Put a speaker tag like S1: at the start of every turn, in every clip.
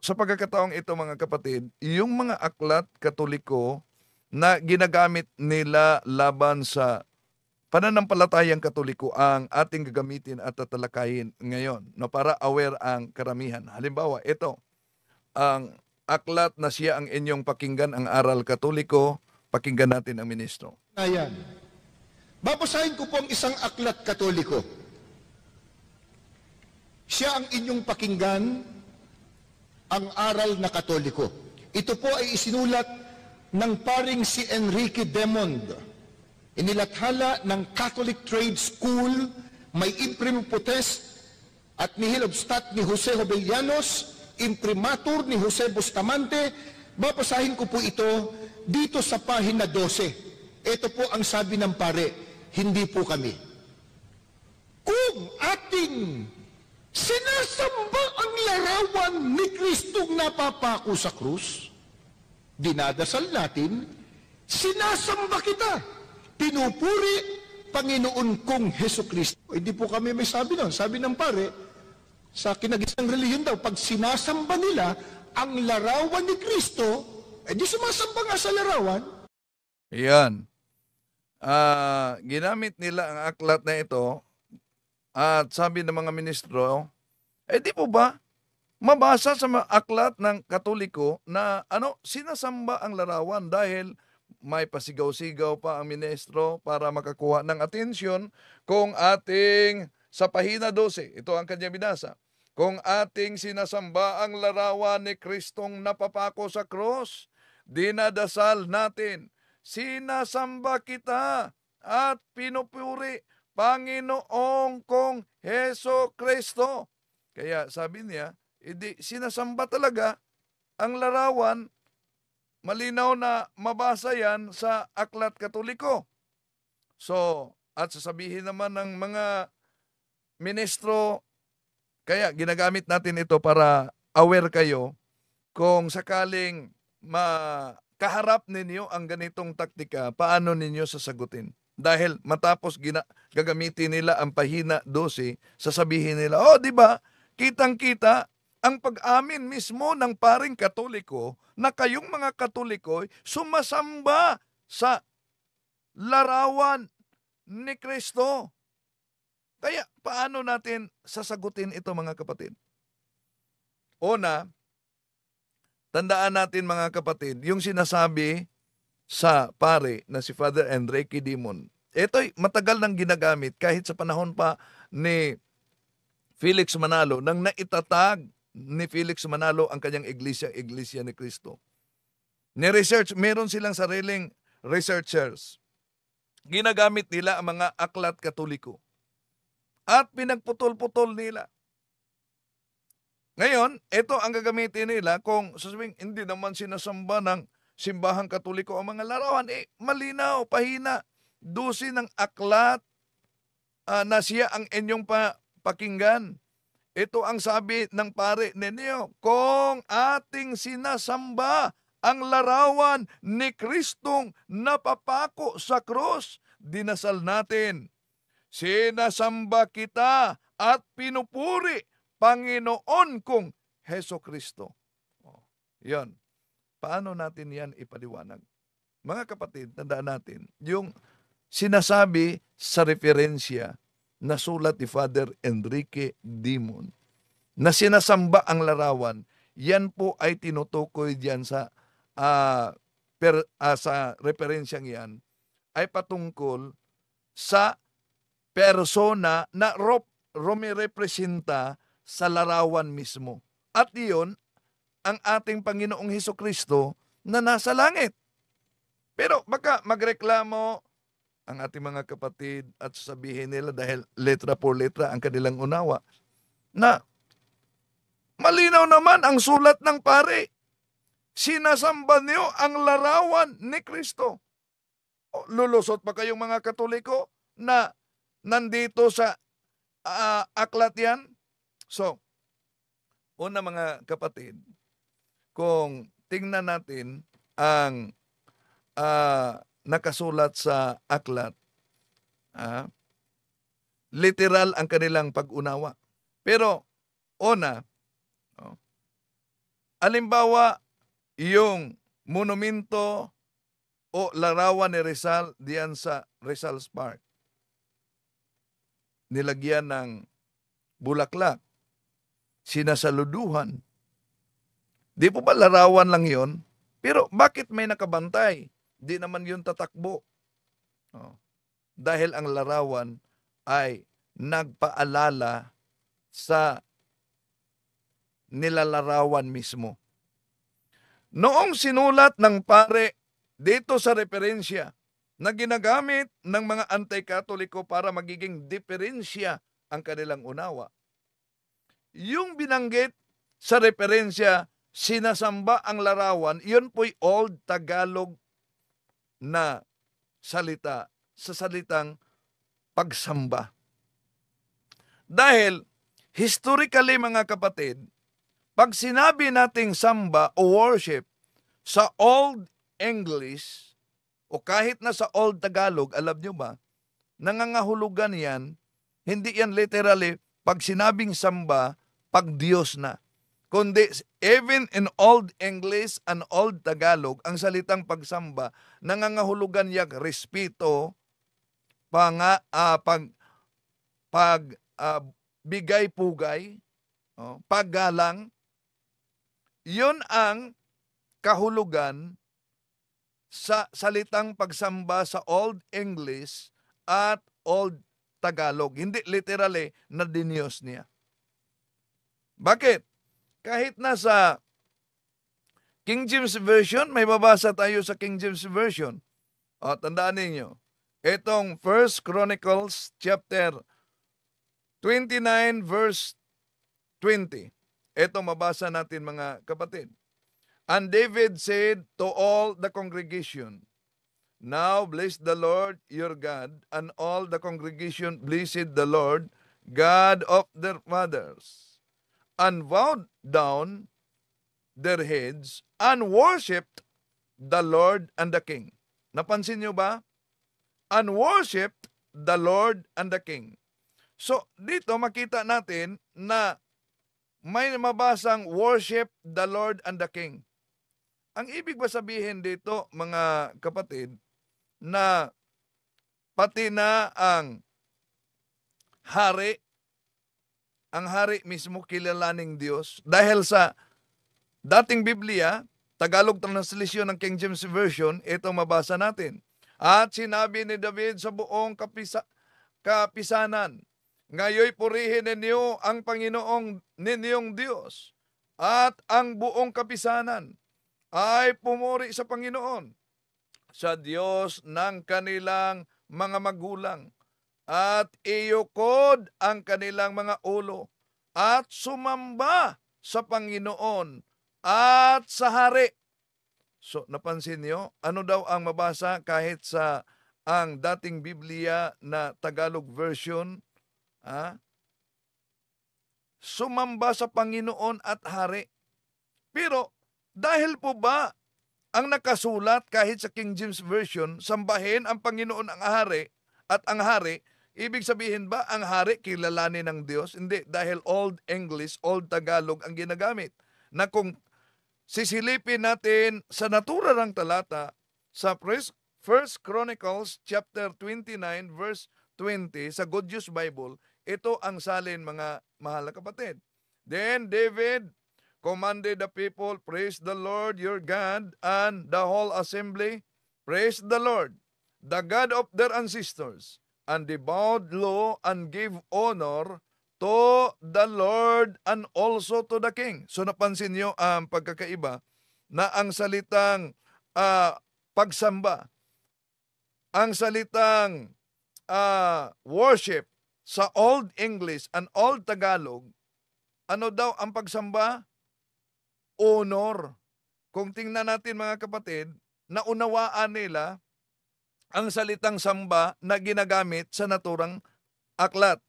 S1: sa pagkakataong ito mga kapatid, yung mga aklat Katoliko na ginagamit nila laban sa pananampalatayang Katoliko ang ating gagamitin at tatalakayin ngayon, no, para aware ang karamihan. Halimbawa, ito, ang aklat na siya ang inyong pakinggan, ang aral Katoliko, pakinggan natin ang ministro.
S2: Ayan. Babasahin ko po ang isang aklat Katoliko. Siya ang inyong pakinggan, ang aral na Katoliko. Ito po ay isinulat ng paring si Enrique Demond. Inilathala ng Catholic Trade School, may imprimatur at nihil obstat ni Jose Jovellanos, imprimatur ni Jose Bustamante. Babasahin ko po ito dito sa pahina 12. Ito po ang sabi ng pare, hindi po kami. Kung ating sinasamba ang larawan ni Kristong napapako sa krus, dinadasal natin, sinasamba kita, pinupuri Panginoon kong Heso Kristo. Hindi po kami may sabi nun. Sabi ng pare, sa kinagisang relihiyon daw, pag sinasamba nila ang larawan ni Kristo, di sumasamba nga sa larawan.
S1: Yan. Ginamit nila ang aklat na ito at sabi ng mga ministro, di po ba mabasa sa mga aklat ng Katoliko na sinasamba ang larawan dahil may pasigaw-sigaw pa ang ministro para makakuha ng atensyon kung ating sa pahina 12, ito ang kanya binasa, kung ating sinasamba ang larawan ni Kristong napapako sa krus, dinadasal natin, sinasamba kita at pinupuri Panginoong kong Heso Kristo. Kaya sabi niya, sinasamba talaga ang larawan. Malinaw na mabasa yan sa aklat Katoliko. So, at sasabihin naman ng mga ministro, kaya ginagamit natin ito para aware kayo kung sakaling makaharap ninyo ang ganitong taktika, paano ninyo sasagutin. Dahil matapos gagamitin nila ang pahina 12, sasabihin nila, di ba, kitang-kita ang pag-amin mismo ng paring Katoliko na kayong mga Katoliko sumasamba sa larawan ni Kristo. Kaya paano natin sasagutin ito mga kapatid? Una, tandaan natin mga kapatid, yung sinasabi sa pare na si Father Enrique Demond, ito'y matagal nang ginagamit kahit sa panahon pa ni Felix Manalo nang naitatag ni Felix Manalo ang kanyang Iglesia ni Cristo. Ni-research, meron silang sariling researchers. Ginagamit nila ang mga aklat Katoliko. At pinagputol-putol nila. Ngayon, ito ang gagamitin nila kung sasabihin, hindi naman sinasamba ng simbahang Katoliko ang mga larawan. Malinaw, pahina, 12 ng aklat na siya ang inyong pakinggan. Ito ang sabi ng pare ninyo, kung ating sinasamba ang larawan ni Kristong napapako sa krus, dinasal natin, sinasamba kita at pinupuri Panginoon kong Heso Kristo. Yan. Paano natin yan ipaliwanag? Mga kapatid, tandaan natin, yung sinasabi sa referensya na sulat ni Father Enrique Demond na sinasamba ang larawan, yan po ay tinutukoy diyan sa sa referensyang yan ay patungkol sa persona na rumirepresenta sa larawan mismo. At iyon ang ating Panginoong Hesukristo na nasa langit. Pero baka magreklamo ang ating mga kapatid at sabihin nila dahil letra por letra ang kanilang unawa na malinaw naman ang sulat ng pare. Sinasamba niyo ang larawan ni Kristo. Lulusot pa kayong mga Katoliko na nandito sa aklat yan? So, una mga kapatid, kung tingnan natin ang nakasulat sa aklat, literal ang kanilang pag-unawa. Pero, una, Alimbawa, yung monumento o larawan ni Rizal diyan sa Rizal's Park. Nilagyan ng bulaklak, sinasaluduhan. Di po ba larawan lang yon? Pero bakit may nakabantay? Di naman yun tatakbo. Oh. Dahil ang larawan ay nagpaalala sa nilalarawan mismo. Noong sinulat ng pare dito sa referensya na ginagamit ng mga anti-Katoliko para magiging diferensya ang kanilang unawa, yung binanggit sa referensya, sinasamba ang larawan, yun po'y Old Tagalog na salita sa salitang pagsamba. Dahil, historically mga kapatid, pag sinabi nating samba o worship sa Old English o kahit na sa Old Tagalog, alam nyo ba, nangangahulugan yan, hindi yan literally pag sinabing samba, pag Diyos na. Kundi, even in Old English and Old Tagalog, ang salitang pagsamba, nangangahulugan yak respeto, bigay-pugay, paggalang. Yun ang kahulugan sa salitang pagsamba sa Old English at Old Tagalog. Hindi literally na dinyos niya. Bakit? Kahit nasa King James Version, may babasa tayo sa King James Version. Tandaan ninyo, itong 1 Chronicles chapter 29 verse 20. Ito mabasa natin mga kapatid. And David said to all the congregation, Now bless the Lord your God, and all the congregation blessed the Lord, God of their fathers, and bowed down their heads and worshipped the Lord and the King. Napansin nyo ba? And worshipped the Lord and the King. So, dito makita natin na may mabasang worship the Lord and the King. Ang ibig ba sabihin dito, mga kapatid, na pati na ang hari mismo kilalaning Diyos, dahil sa dating Biblia, Tagalog translation ng King James Version, ito mabasa natin. At sinabi ni David sa buong kapisanan, ngayoy purihin ninyo ang Panginoong ninyong Diyos, at ang buong kapisanan ay pumuri sa Panginoon, sa Diyos ng kanilang mga magulang, at iyukod ang kanilang mga ulo, at sumamba sa Panginoon at sa hari. So, napansin nyo, ano daw ang mabasa kahit sa ang dating Biblia na Tagalog version? Sumamba sa Panginoon at hari. Pero, dahil po ba ang nakasulat kahit sa King James Version, sambahin ang Panginoon ang hari at ang hari, ibig sabihin ba ang hari kilalanin ng Diyos? Hindi, dahil Old English, Old Tagalog ang ginagamit. Na kung sisilipin natin sa naturang talata sa 1 Chronicles chapter 29 verse 20 sa Good News Bible, ito ang salin mga mahal na kapatid. Then David commanded the people, praise the Lord your God, and the whole assembly, praise the Lord, the God of their ancestors, and they bowed low and gave honor to the Lord and also to the King. So napansin nyo ang pagkakaiba na ang salitang pagsamba, ang salitang worship sa Old English and Old Tagalog, ano daw ang pagsamba? Honor. Kung tingnan natin mga kapatid, naunawaan nila ang salitang samba na ginagamit sa naturang aklat.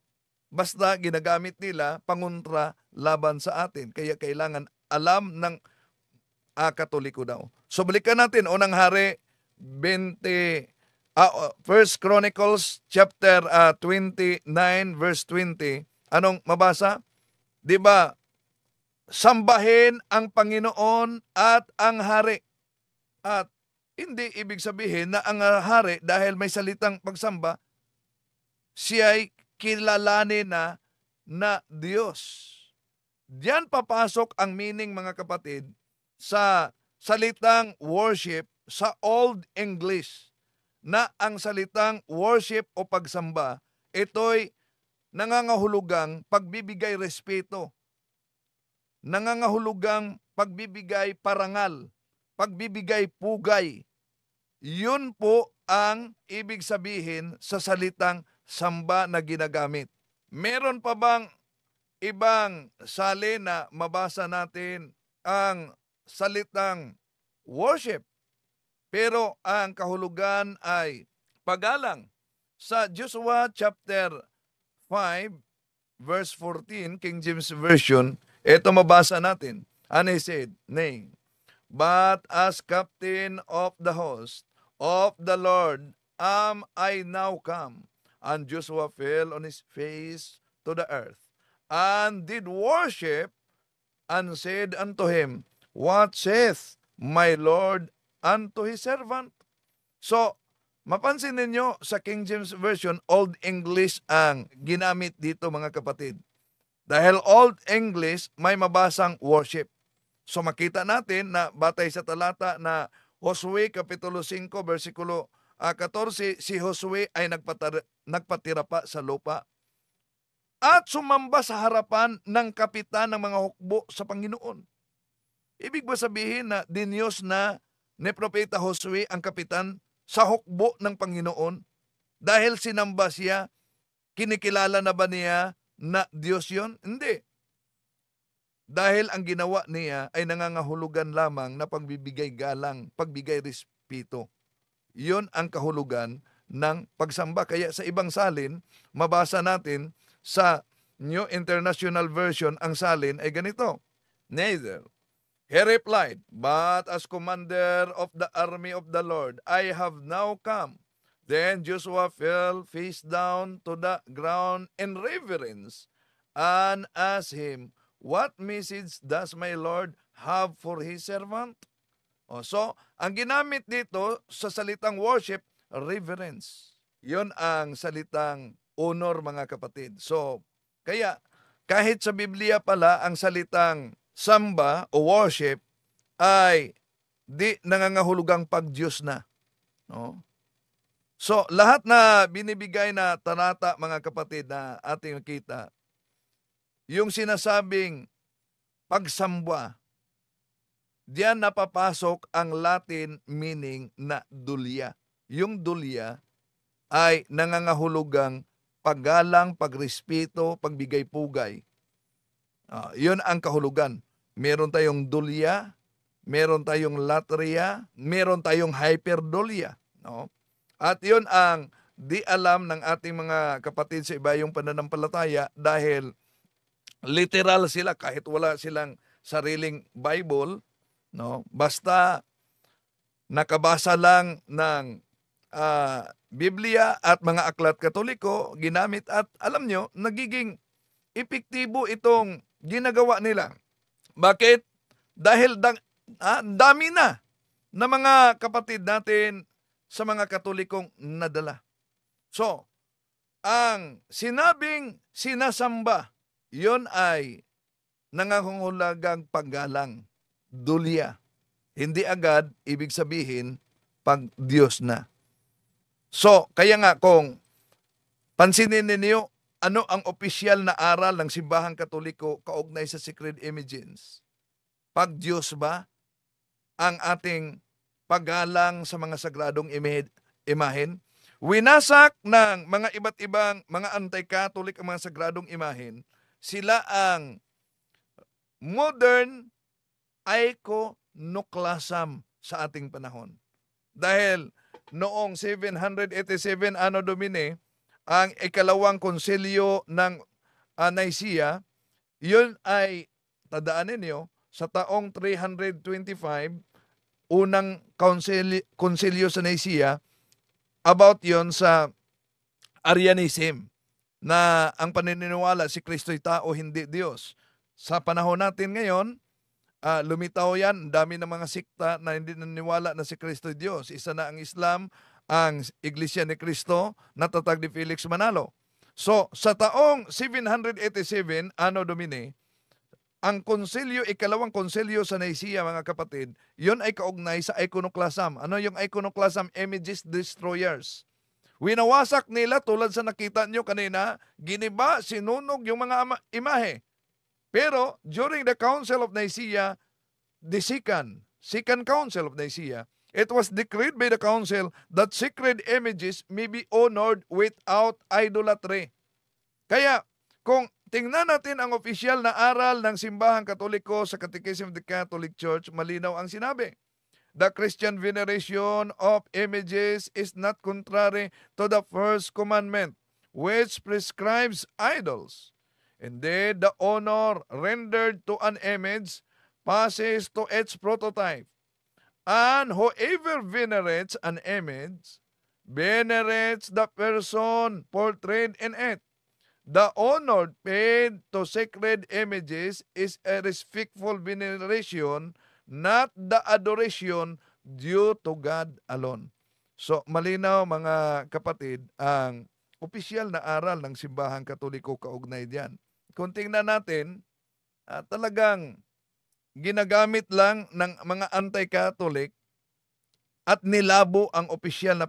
S1: Basta ginagamit nila pangontra laban sa atin. Kaya kailangan alam ng Katoliko daw. So balikan natin, unang hari, 1 Chronicles chapter 29 verse 20. Anong mabasa? 'Di ba? sambahin ang Panginoon at ang hari. At hindi ibig sabihin na ang hari, dahil may salitang pagsamba, siya'y kilalanin na Diyos. Diyan papasok ang meaning, mga kapatid, sa salitang worship sa Old English, na ang salitang worship o pagsamba, ito'y nangangahulugang pagbibigay respeto, nangangahulugang pagbibigay parangal, pagbibigay pugay. Yun po ang ibig sabihin sa salitang samba na ginagamit. Meron pa bang ibang salin na mabasa natin ang salitang worship, pero ang kahulugan ay paggalang? Sa Joshua chapter 5 verse 14, King James Version, ito mabasa natin. And he said, nay, but as captain of the host of the Lord am I now come. And Joshua fell on his face to the earth, and did worship, and said unto him, what saith my Lord unto his servant? So, mapansin ninyo sa King James Version, Old English ang ginamit dito, mga kapatid. Dahil Old English, may mabasang worship. So makita natin na batay sa talata na Josue Kapitulo 5, versikulo 14, si Josue ay nagpatira pa sa lupa at sumamba sa harapan ng kapitan ng mga hukbo sa Panginoon. Ibig ba sabihin na dinyos na ni Propeta Josue ang kapitan sa hukbo ng Panginoon? Dahil sinamba siya, kinikilala na ba niya na Diyos yon? Hindi. Dahil ang ginawa niya ay nangangahulugan lamang na pagbibigay galang, pagbigay respeto. Yon ang kahulugan ng pagsamba. Kaya sa ibang salin, mabasa natin sa New International Version, ang salin ay ganito. Neither. He replied, but as commander of the army of the Lord, I have now come. Then Joshua fell face down to the ground in reverence and asked him, what message does my Lord have for his servant? So, ang ginamit dito sa salitang worship, reverence. Yun ang salitang honor, mga kapatid. So, kaya kahit sa Biblia pala ang salitang samba o worship ay di nangangahulugang pag-Diyos na. No? So, lahat na binibigay na talata, mga kapatid, na ating nakita, yung sinasabing pagsamba, diyan napapasok ang Latin meaning na dulia. Yung dulia ay nangangahulugang paggalang, pagrespeto, pagbigay pugay. Yun ang kahulugan. Meron tayong dulia, meron tayong latria, meron tayong hyperdulia. No? At yun ang di alam ng ating mga kapatid sa iba yung pananampalataya, dahil literal sila kahit wala silang sariling Bible, no? Basta nakabasa lang ng Biblia at mga aklat Katoliko ginamit, at alam nyo, nagiging epektibo itong ginagawa nila. Bakit? Dahil dami na mga kapatid natin sa mga Katolikong nadala. So, ang sinabing sinasamba, yon ay nangangahulugang paggalang, dulia. Hindi agad ibig sabihin pag Diyos na. So, kaya nga kung pansinin ninyo, ano ang opisyal na aral ng Simbahang Katoliko kaugnay sa Sacred Images? Pag Diyos ba ang ating paggalang sa mga sagradong imahen? Winasak ng mga iba't ibang mga anti-Catholic ang mga sagradong imahen. Sila ang modern iconoclasm sa ating panahon. Dahil noong 787 Anno Domini, ang ikalawang konsilyo ng Nicaea, yun ay, tandaan ninyo, sa taong 325, unang konsilyo sa Nicaea, about yon sa Arianism, na ang paniniwala si Kristo'y tao, hindi Diyos. Sa panahon natin ngayon, lumitaw yan, ang dami ng mga sikta na hindi naniniwala na si Kristo Diyos. Isa na ang Islam, ang Iglesia ni Cristo, natatag ni Felix Manalo. So, sa taong 787, Anno Domini, ang konsilyo, ikalawang konsilyo sa Nicaea, mga kapatid, yon ay kaugnay sa iconoclasm. Ano yung iconoclasm? Images destroyers. Winawasak nila tulad sa nakita nyo kanina, giniba, sinunog yung mga imahe. Pero during the Council of Nicaea, the Second Council of Nicaea, it was decreed by the council that sacred images may be honored without idolatry. Kaya, kung tingnan natin ang opisyal na aral ng Simbahang Katoliko sa Catechism of the Catholic Church, malinaw ang sinabi. The Christian veneration of images is not contrary to the first commandment, which prescribes idols. Indeed, the honor rendered to an image passes to its prototype. And whoever venerates an image venerates the person portrayed in it. The honor paid to sacred images is a respectful veneration, not the adoration due to God alone. So, malinaw mga kapatid, ang opisyal na aral ng Simbahang Katoliko kaugnay diyan. Kung tingnan natin, talagang ginagamit lang ng mga anti-Catholic at nilabo ang opisyal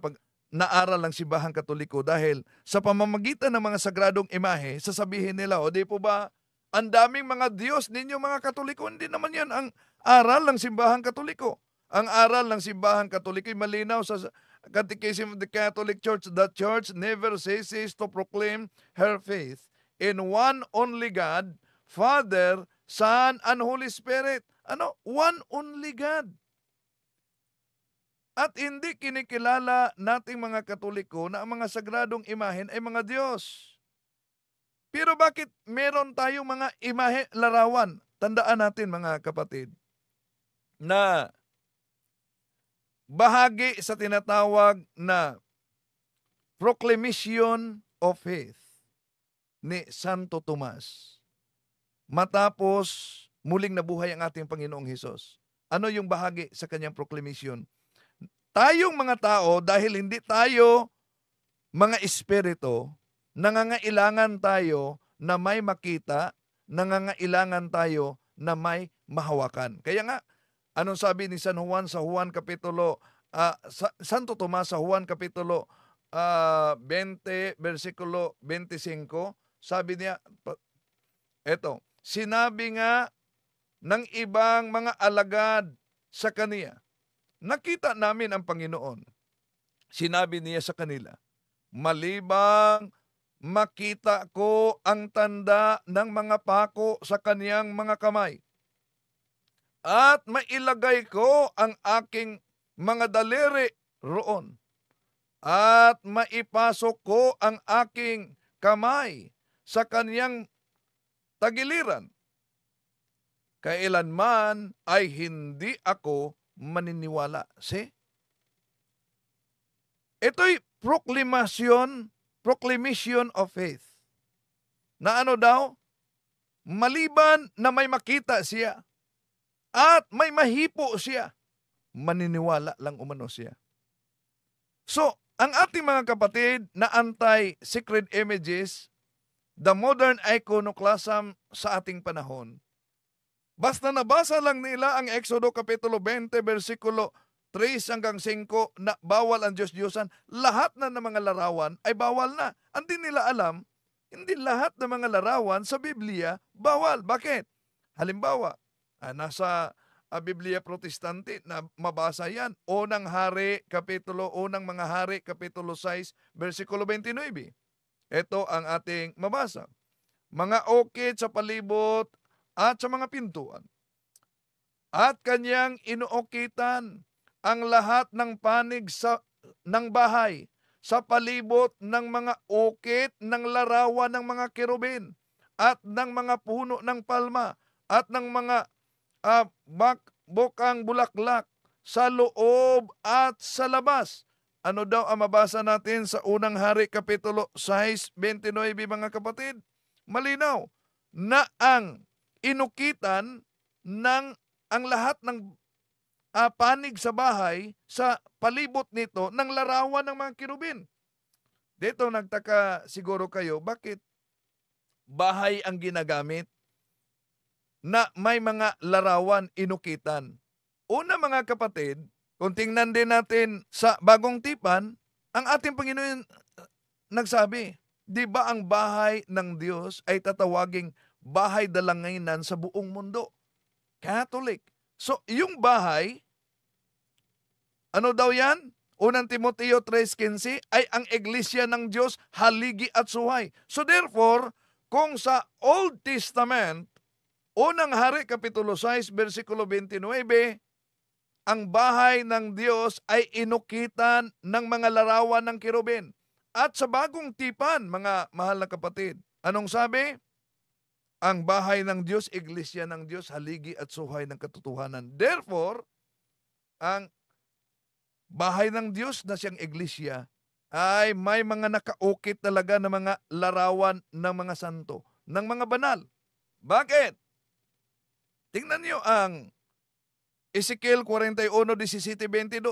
S1: na aral ng Simbahang Katoliko dahil sa pamamagitan ng mga sagradong imahe, sasabihin nila, o di po ba, ang daming mga Diyos ninyo mga Katoliko, hindi naman yan ang aral ng Simbahang Katoliko. Ang aral ng Simbahang Katoliko ay malinaw sa Catechism of the Catholic Church. The Church never ceases to proclaim her faith in one only God, Father, Son, and Holy Spirit. Ano? One only God. At hindi kinikilala nating mga Katoliko na ang mga sagradong imahen ay mga Diyos. Pero bakit meron tayong mga imahe larawan? Tandaan natin mga kapatid na bahagi sa tinatawag na Proclamation of Faith ni Santo Tomas matapos muling nabuhay ang ating Panginoong Hesus. Ano yung bahagi sa kanyang proclamation? Tayong mga tao, dahil hindi tayo mga espiritu, nangangailangan tayo na may makita, nangangailangan tayo na may mahawakan. Kaya nga, anong sabi ni San Juan sa Juan Kapitulo, Santo Tomas sa Juan Kapitulo 20, versikulo 25, sabi niya, eto, sinabi nga ng ibang mga alagad sa kaniya, nakita namin ang Panginoon. Sinabi niya sa kanila, malibang makita ko ang tanda ng mga pako sa kaniyang mga kamay, at mailagay ko ang aking mga daliri roon, at maipasok ko ang aking kamay sa kaniyang tagiliran, kailanman ay hindi ako maniniwala. See? Ito'y proclamation of faith. Na ano daw? Maliban na may makita siya at may mahipo siya, maniniwala lang umano siya. So, ang ating mga kapatid na anti-sacred images, the modern iconoclasm sa ating panahon, basta nabasa lang nila ang Exodo Kapitulo 20, versikulo 3 hanggang 5 na bawal ang Diyos-Diyosan, lahat na ng mga larawan ay bawal na. Hindi nila alam, hindi lahat ng mga larawan sa Biblia bawal. Bakit? Halimbawa, nasa Biblia Protestante na mabasa yan, unang mga hari, Kapitulo 6, versikulo 29. Ito ang ating mabasa. Mga okit sa palibot at sa mga pintuan, at kanyang inuokitan ang lahat ng panig ng bahay sa palibot ng mga okit ng larawan ng mga kerubin at ng mga puno ng palma at ng mga bukang bulaklak sa loob at sa labas. Ano daw ang mabasa natin sa unang hari, Kapitulo 6, 29, mga kapatid? Malinaw na ang inukitan ng ang lahat ng panig sa bahay sa palibot nito ng larawan ng mga kirubin. Dito nagtaka siguro kayo, bakit bahay ang ginagamit na may mga larawan inukitan? Una mga kapatid, kung tingnan din natin sa Bagong Tipan, ang ating Panginoon nagsabi, di ba ang bahay ng Diyos ay tatawaging bahay dalanginan sa buong mundo? Catholic. So, yung bahay, ano daw yan? Unang Timoteo 3:15 ay ang iglesia ng Diyos, haligi at suhay. So therefore, kung sa Old Testament, unang hari Kapitulo 6, versikulo 29, ang bahay ng Diyos ay inukitan ng mga larawan ng kirubin. At sa Bagong Tipan, mga mahal na kapatid, anong sabi? Ang bahay ng Diyos, iglesia ng Diyos, haligi at suhay ng katotohanan. Therefore, ang bahay ng Diyos na siyang iglesia ay may mga nakaukit talaga ng mga larawan ng mga santo, ng mga banal. Bakit? Tingnan niyo ang Ezekiel 41:17-22.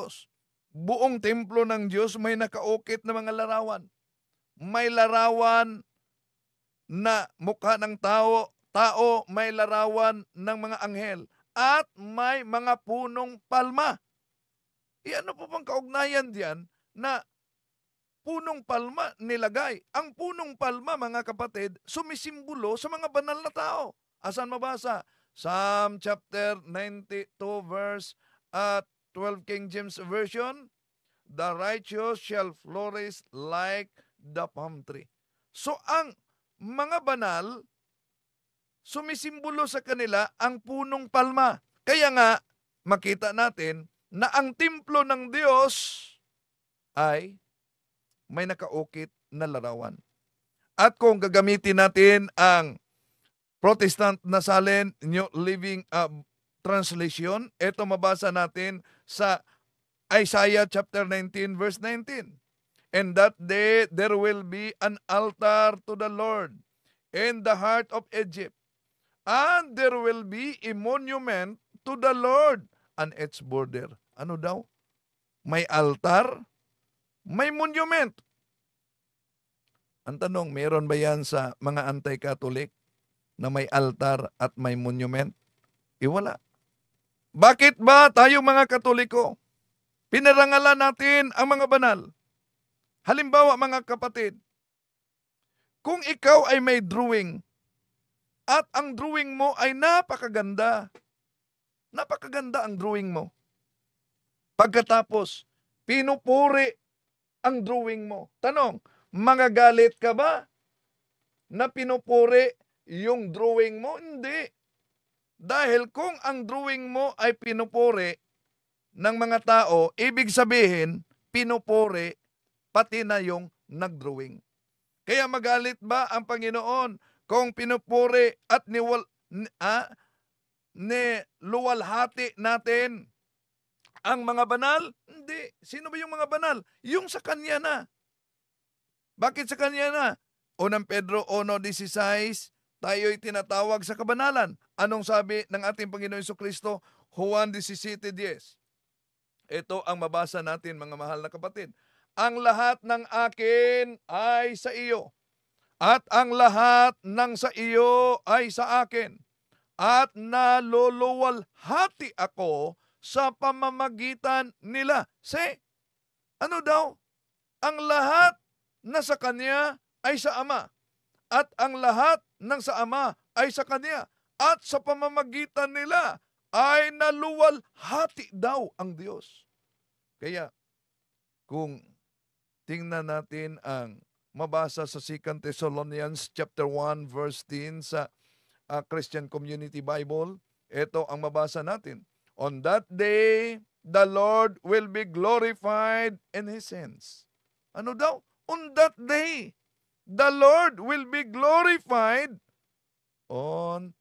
S1: Buong templo ng Diyos may nakaukit na mga larawan. May larawan na mukha ng tao, may larawan ng mga anghel, at may mga punong palma. Ano po bang kaugnayan diyan na punong palma nilagay? Ang punong palma, mga kapatid, sumisimbolo sa mga banal na tao. Asan mabasa? Psalm chapter 92 verse 12 King James Version, the righteous shall flourish like the palm tree. So ang mga banal, sumisimbolo sa kanila ang punong palma. Kaya nga, makita natin na ang templo ng Diyos ay may nakaukit na larawan. At kung gagamitin natin ang Protestant na salin, New Living Translation, ito mabasa natin sa Isaiah chapter 19 verse 19. And that day there will be an altar to the Lord in the heart of Egypt, and there will be a monument to the Lord on its border. Ano daw? May altar, may monument. Ang tanong, meron ba yan sa mga anti-Catholic na may altar at may monument? Wala. Bakit ba tayo mga Katoliko, pinarangalan natin ang mga banal? Halimbawa mga kapatid, kung ikaw ay may drawing at ang drawing mo ay napakaganda ang drawing mo. Pagkatapos, pinupuri ang drawing mo. Tanong, magagalit ka ba na pinupuri yung drawing mo? Hindi. Dahil kung ang drawing mo ay pinupuri ng mga tao, ibig sabihin, pinupuri pati na yung nagdrawing. Kaya magalit ba ang Panginoon kung pinupuri at niluwalhati natin ang mga banal? Hindi. Sino ba yung mga banal? Yung sa Kanya na. Bakit sa Kanya na? Unang Pedro 1:16, tayo'y tinatawag sa kabanalan. Anong sabi ng ating Panginoon Jesucristo? Juan 17:10. Ito ang mabasa natin, mga mahal na kapatid. Ang lahat ng akin ay sa iyo, at ang lahat ng sa iyo ay sa akin, at naluluwalhati ako sa pamamagitan nila. Ano daw? Ang lahat na sa Kanya ay sa Ama, at ang lahat ng sa Ama ay sa Kanya, at sa pamamagitan nila ay naluwalhati daw ang Diyos. Kaya, kung tingnan natin ang mabasa sa 2 Thessalonians chapter 1 verse 10 sa Christian Community Bible, ito ang mabasa natin. On that day, the Lord will be glorified in His saints. Ano daw? On that day, the Lord will be glorified on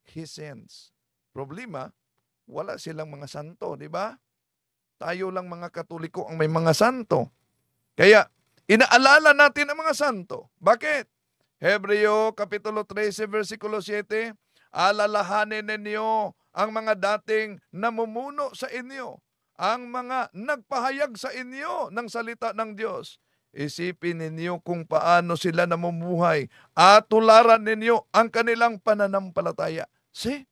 S1: His saints. Problema, wala silang mga santo, di ba? Tayo lang mga Katoliko ang may mga santo. Kaya, inaalala natin ang mga santo. Bakit? Hebreo Kapitulo 13, versikulo 7, alalahanin ninyo ang mga dating namumuno sa inyo, ang mga nagpahayag sa inyo ng salita ng Diyos. Isipin ninyo kung paano sila namumuhay at tularan ninyo ang kanilang pananampalataya. See?